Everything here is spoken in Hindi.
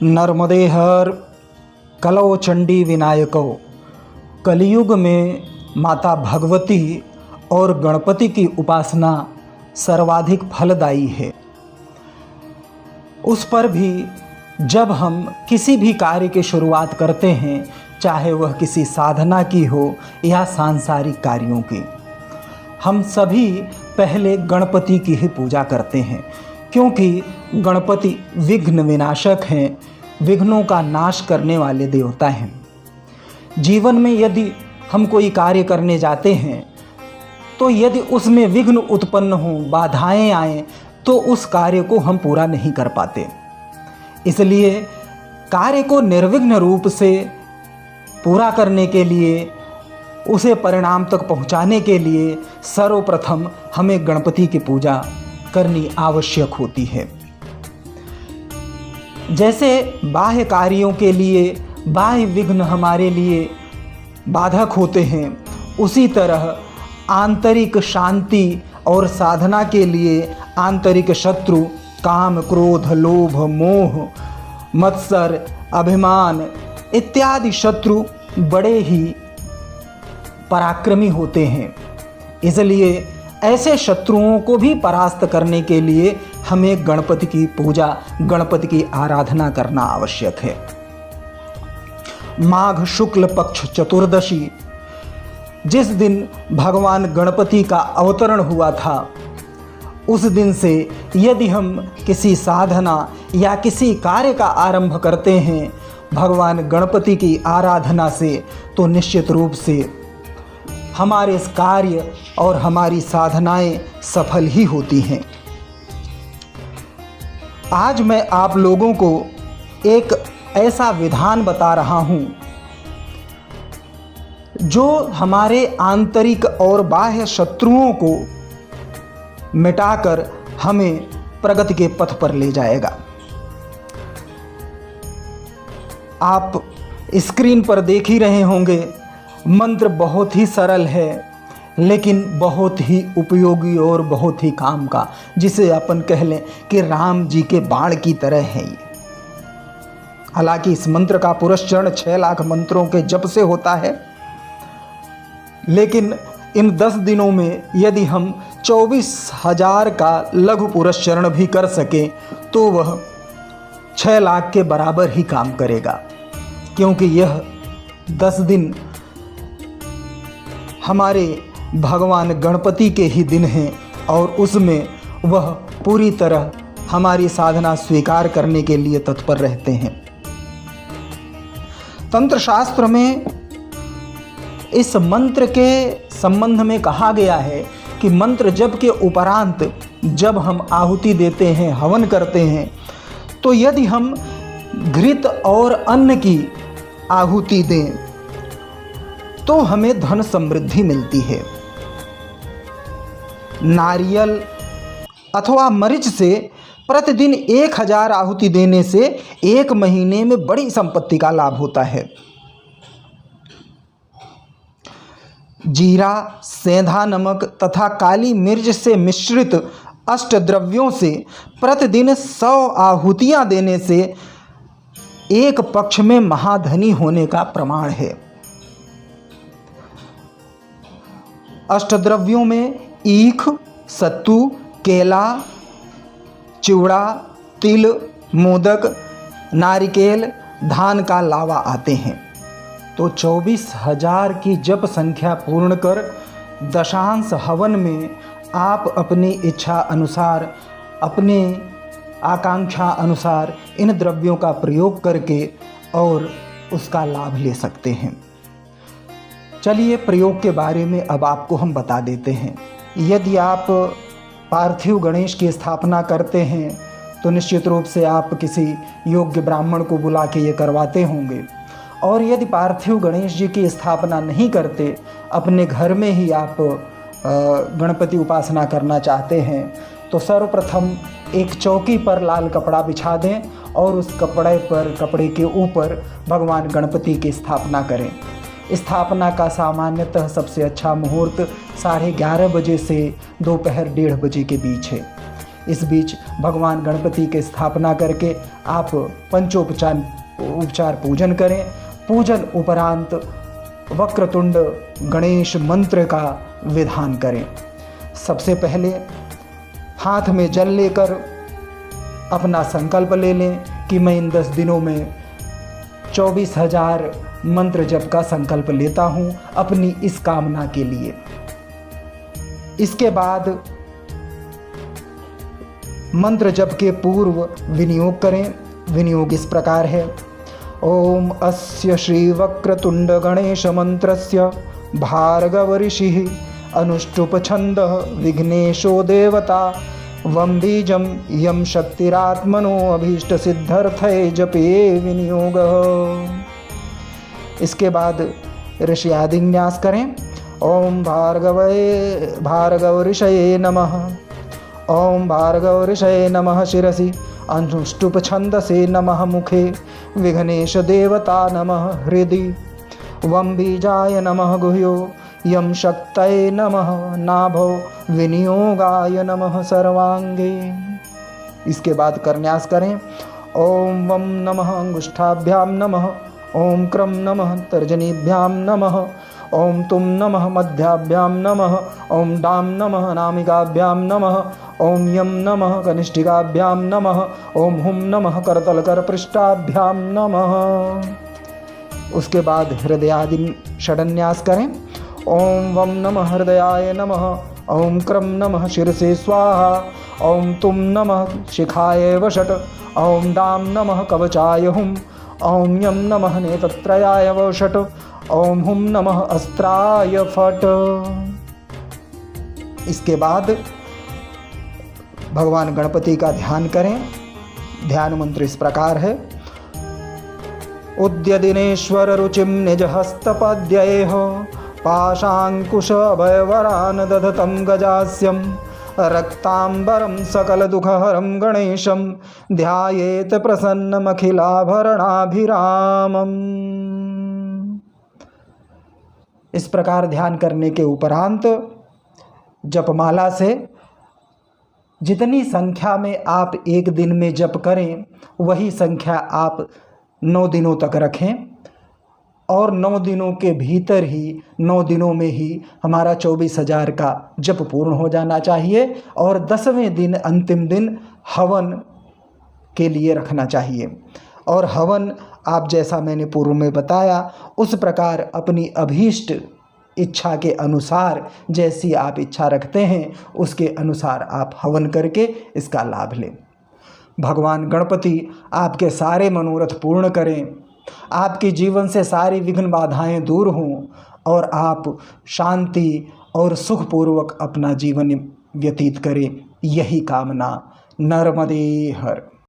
नर्मदे हर कलौ चंडी विनायको। कलयुग में माता भगवती और गणपति की उपासना सर्वाधिक फलदायी है। उस पर भी जब हम किसी भी कार्य की शुरुआत करते हैं, चाहे वह किसी साधना की हो या सांसारिक कार्यों की, हम सभी पहले गणपति की ही पूजा करते हैं, क्योंकि गणपति विघ्न विनाशक हैं, विघ्नों का नाश करने वाले देवता हैं। जीवन में यदि हम कोई कार्य करने जाते हैं तो यदि उसमें विघ्न उत्पन्न हो, बाधाएं आएँ, तो उस कार्य को हम पूरा नहीं कर पाते। इसलिए कार्य को निर्विघ्न रूप से पूरा करने के लिए, उसे परिणाम तक पहुंचाने के लिए सर्वप्रथम हमें गणपति की पूजा करनी आवश्यक होती है। जैसे बाह्य कार्यों के लिए बाह्य विघ्न हमारे लिए बाधक होते हैं, उसी तरह आंतरिक शांति और साधना के लिए आंतरिक शत्रु काम, क्रोध, लोभ, मोह, मत्सर, अभिमान इत्यादि शत्रु बड़े ही पराक्रमी होते हैं। इसलिए ऐसे शत्रुओं को भी परास्त करने के लिए हमें गणपति की पूजा, गणपति की आराधना करना आवश्यक है। माघ शुक्ल पक्ष चतुर्दशी, जिस दिन भगवान गणपति का अवतरण हुआ था, उस दिन से यदि हम किसी साधना या किसी कार्य का आरंभ करते हैं भगवान गणपति की आराधना से, तो निश्चित रूप से हमारे इस कार्य और हमारी साधनाएं सफल ही होती हैं। आज मैं आप लोगों को एक ऐसा विधान बता रहा हूं जो हमारे आंतरिक और बाह्य शत्रुओं को मिटाकर हमें प्रगति के पथ पर ले जाएगा। आप स्क्रीन पर देख ही रहे होंगे, मंत्र बहुत ही सरल है लेकिन बहुत ही उपयोगी और बहुत ही काम का, जिसे अपन कह लें कि राम जी के बाण की तरह है ये। हालांकि इस मंत्र का पुरस्चरण 6 लाख मंत्रों के जप से होता है, लेकिन इन 10 दिनों में यदि हम 24,000 का लघु पुरस्चरण भी कर सकें तो वह 6 लाख के बराबर ही काम करेगा, क्योंकि यह 10 दिन हमारे भगवान गणपति के ही दिन हैं और उसमें वह पूरी तरह हमारी साधना स्वीकार करने के लिए तत्पर रहते हैं। तंत्र शास्त्र में इस मंत्र के संबंध में कहा गया है कि मंत्र जप के उपरांत जब हम आहुति देते हैं, हवन करते हैं, तो यदि हम घृत और अन्न की आहुति दें तो हमें धन समृद्धि मिलती है। नारियल अथवा मरीच से प्रतिदिन 1000 आहुति देने से 1 महीने में बड़ी संपत्ति का लाभ होता है। जीरा, सेंधा नमक तथा काली मिर्च से मिश्रित अष्टद्रव्यों से प्रतिदिन 100 आहुतियां देने से एक पक्ष में महाधनी होने का प्रमाण है। अष्टद्रव्यों में ईख, सत्तू, केला, चिवड़ा, तिल, मोदक, नारिकेल, धान का लावा आते हैं। तो 24,000 की जप संख्या पूर्ण कर दशांश हवन में आप अपनी इच्छा अनुसार, अपने आकांक्षा अनुसार इन द्रव्यों का प्रयोग करके और उसका लाभ ले सकते हैं। चलिए प्रयोग के बारे में अब आपको हम बता देते हैं। यदि आप पार्थिव गणेश की स्थापना करते हैं तो निश्चित रूप से आप किसी योग्य ब्राह्मण को बुला के ये करवाते होंगे, और यदि पार्थिव गणेश जी की स्थापना नहीं करते, अपने घर में ही आप गणपति उपासना करना चाहते हैं, तो सर्वप्रथम एक चौकी पर लाल कपड़ा बिछा दें और उस कपड़े के ऊपर भगवान गणपति की स्थापना करें। स्थापना का सामान्यतः सबसे अच्छा मुहूर्त 11:30 बजे से दोपहर 1:30 बजे के बीच है। इस बीच भगवान गणपति की स्थापना करके आप उपचार पूजन करें। पूजन उपरांत वक्रतुंड गणेश मंत्र का विधान करें। सबसे पहले हाथ में जल लेकर अपना संकल्प ले लें कि मैं इन 10 दिनों में 24,000 मंत्र जप का संकल्प लेता हूँ अपनी इस कामना के लिए। इसके बाद मंत्र जप के पूर्व विनियोग करें। विनियोग इस प्रकार है। ओम अस्य श्री वक्रतुंड गणेश मंत्रस्य भार्गव ऋषिः अनुष्टुप छंदः विघ्नेशो देवता वम बीजम यम शक्तिरात्मनो अभीष्ट सिद्धर्थे जपे विनियोगः। इसके बाद ऋषि आदि न्यास करें। ओम भार्गव ऋषये नमः। ओम भार्गव ऋषये नमः शिरसि अनुष्टुप छंदसे नमः मुखे विघ्नेश देवता नमः हृदि वम बीजाय नमः गुह्यो यम शक्तये नमः नाभो विनियोगाय नमः सर्वांगे। इसके बाद करन्यास करें। ओम वम नमः अंगुष्ठाभ्याम नमः। ओम क्रम नमः तर्जनीभ्याम नमः। ओम तुम नमः मध्याभ्याम नमः। ओम डाम नमः नामिकाभ्याम नमः। ओम यम नमः कनिष्ठिकाभ्याम नमः। ओम हुम नमः करतलकर पृष्ठाभ्याम नमः। उसके बाद हृदयादि षडन्यास करें। ओम वम नमः हृदयाय नमः। ओम क्रम नमः शिरसे स्वाहा। ओम तुम नमः शिखाय वषट। ओम डाम नमः कवचाय हुम। ओम यम नमः नेत्रत्रयाय वषट। ओम हुम नमः अस्त्राय फट। इसके बाद भगवान गणपति का ध्यान करें। ध्यान मंत्र इस प्रकार है। उद्य दिनेश्वर रुचिम निज हस्तपद्येह पाशांकुश अभयवरान दधतं गजास्यं रक्तांबरं सकल दुखहरं गणेशं ध्यायेत प्रसन्नमखिलाभरणाभिरामम्। इस प्रकार ध्यान करने के उपरांत जपमाला से जितनी संख्या में आप एक दिन में जप करें वही संख्या आप 9 दिनों तक रखें और 9 दिनों के भीतर ही 9 दिनों में ही हमारा 24,000 का जप पूर्ण हो जाना चाहिए और 10वें दिन अंतिम दिन हवन के लिए रखना चाहिए। और हवन आप जैसा मैंने पूर्व में बताया उस प्रकार अपनी अभीष्ट इच्छा के अनुसार जैसी आप इच्छा रखते हैं उसके अनुसार आप हवन करके इसका लाभ लें। भगवान गणपति आपके सारे मनोरथ पूर्ण करें, आपके जीवन से सारी विघ्न बाधाएं दूर हों और आप शांति और सुखपूर्वक अपना जीवन व्यतीत करें। यही कामना। नर्मदे हर।